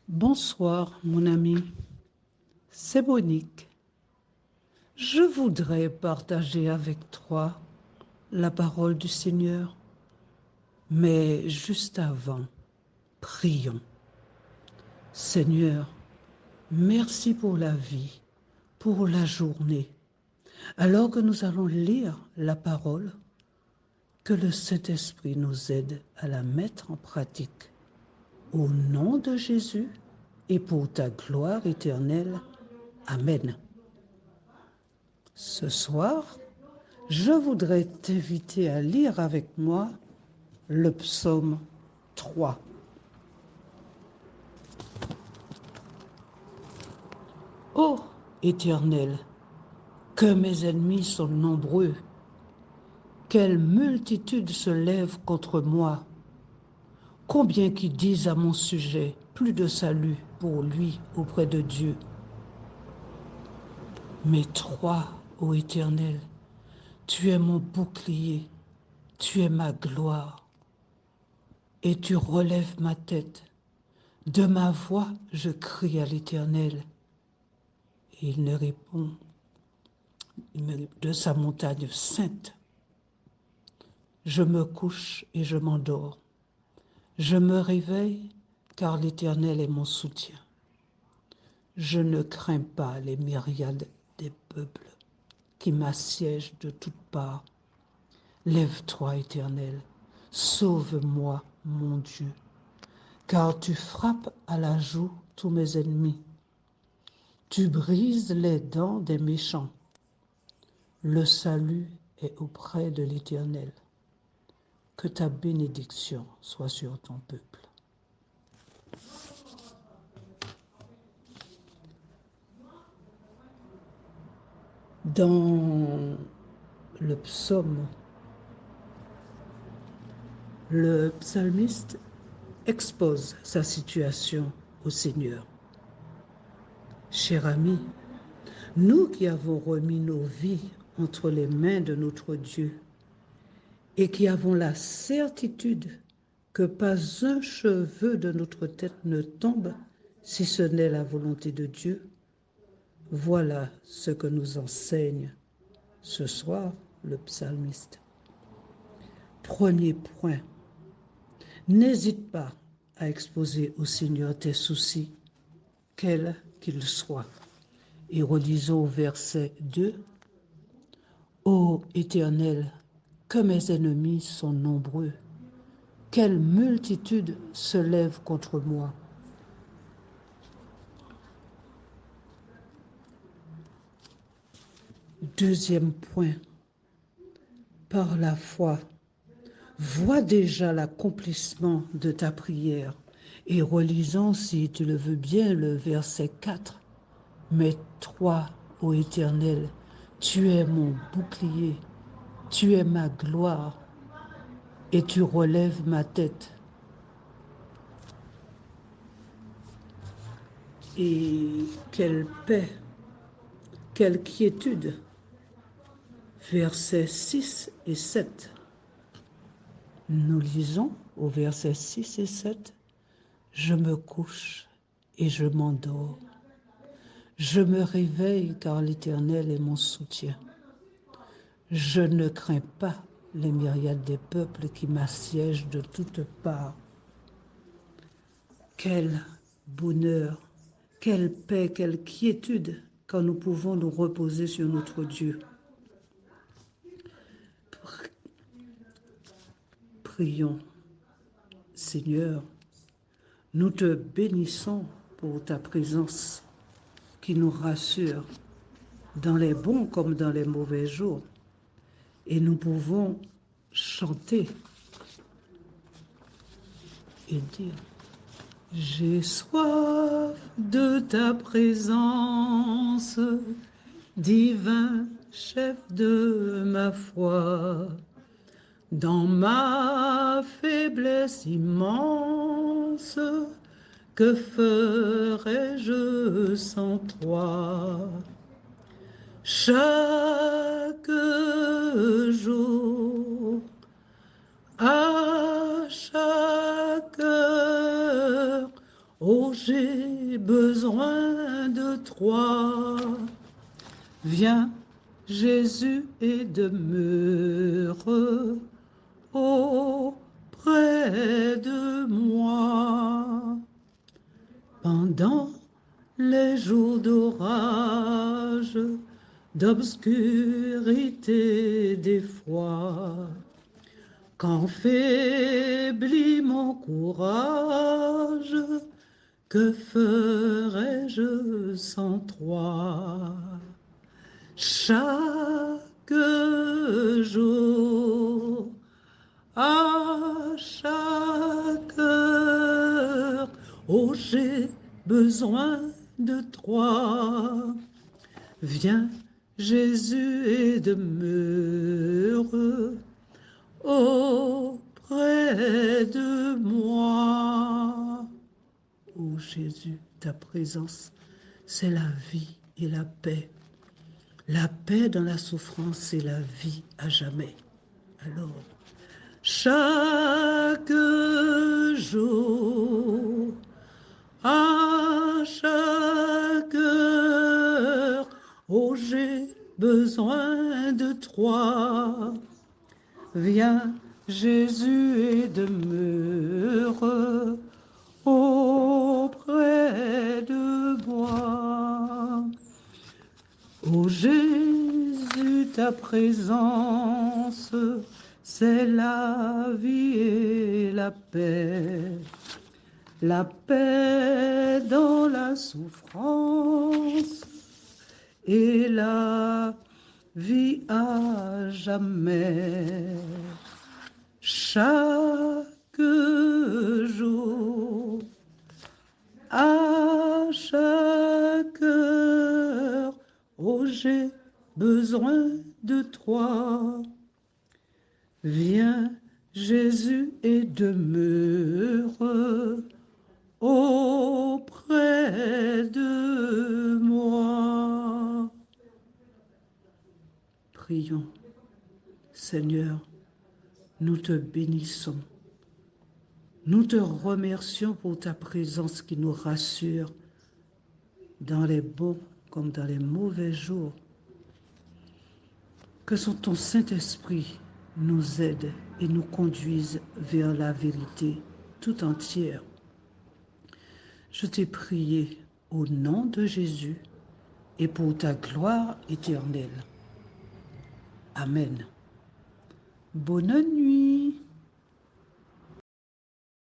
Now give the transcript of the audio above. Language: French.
Bonsoir, mon ami. C'est Monique. Je voudrais partager avec toi la parole du Seigneur. Mais juste avant, prions. Seigneur, merci pour la vie, pour la journée. Alors que nous allons lire la parole, que le Saint-Esprit nous aide à la mettre en pratique. Au nom de Jésus et pour ta gloire éternelle. Amen. Ce soir, je voudrais t'inviter à lire avec moi le psaume 3. Ô Éternel, que mes ennemis sont nombreux, quelle multitude se lève contre moi, combien qui disent à mon sujet, plus de salut pour lui auprès de Dieu. Mais toi, ô Éternel, tu es mon bouclier, tu es ma gloire, et tu relèves ma tête. De ma voix, je crie à l'Éternel, et il me répond de sa montagne sainte. Je me couche et je m'endors. Je me réveille, car l'Éternel est mon soutien. Je ne crains pas les myriades des peuples qui m'assiègent de toutes parts. Lève-toi, Éternel, sauve-moi, mon Dieu, car tu frappes à la joue tous mes ennemis. Tu brises les dents des méchants. Le salut est auprès de l'Éternel. Que ta bénédiction soit sur ton peuple. Dans le psaume, le psalmiste expose sa situation au Seigneur. Cher ami, nous qui avons remis nos vies entre les mains de notre Dieu et qui avons la certitude que pas un cheveu de notre tête ne tombe si ce n'est la volonté de Dieu, voilà ce que nous enseigne ce soir le psalmiste. Premier point, n'hésite pas à exposer au Seigneur tes soucis, quels qu'ils soient. Et relisons au verset 2. Ô Éternel, que mes ennemis sont nombreux, quelle multitude se lève contre moi. Deuxième point, par la foi, vois déjà l'accomplissement de ta prière. Et relisons, si tu le veux bien, le verset 4. Mais toi, ô Éternel, tu es mon bouclier, tu es ma gloire, et tu relèves ma tête. Et quelle paix, quelle quiétude. Versets 6 et 7. Nous lisons au verset 6 et 7. Je me couche et je m'endors. Je me réveille car l'Éternel est mon soutien. Je ne crains pas les myriades des peuples qui m'assiègent de toutes parts. Quel bonheur, quelle paix, quelle quiétude quand nous pouvons nous reposer sur notre Dieu. Prions. Seigneur, nous te bénissons pour ta présence qui nous rassure dans les bons comme dans les mauvais jours. Et nous pouvons chanter et dire, j'ai soif de ta présence, divin chef de ma foi. Dans ma faiblesse immense, que ferais-je sans toi? Chaque jour, à chaque heure, Oh, j'ai besoin de toi. Viens, Jésus, et demeure auprès de moi. Pendant les jours d'orage, d'obscurité des fois, quand faiblit mon courage, que ferais-je sans toi? Chaque jour, à chaque heure, oh, j'ai besoin de toi. Viens, Jésus, et demeure auprès de moi. Oh Jésus, ta présence, c'est la vie et la paix. La paix dans la souffrance et la vie à jamais. Alors, chaque jour, à chaque heure, oh, j'ai besoin de toi. Viens, Jésus, et demeure auprès de moi. Ô Jésus, ta présence, c'est la vie et la paix. La paix dans la souffrance et la vie à jamais. Chaque jour, à chaque heure, oh, j'ai besoin de toi. Viens, Jésus, et demeure auprès de moi. Prions. Seigneur, nous te bénissons. Nous te remercions pour ta présence qui nous rassure dans les bons comme dans les mauvais jours. Que ton Saint-Esprit nous aide et nous conduise vers la vérité tout entière. Je t'ai prié au nom de Jésus et pour ta gloire éternelle. Amen. Bonne nuit.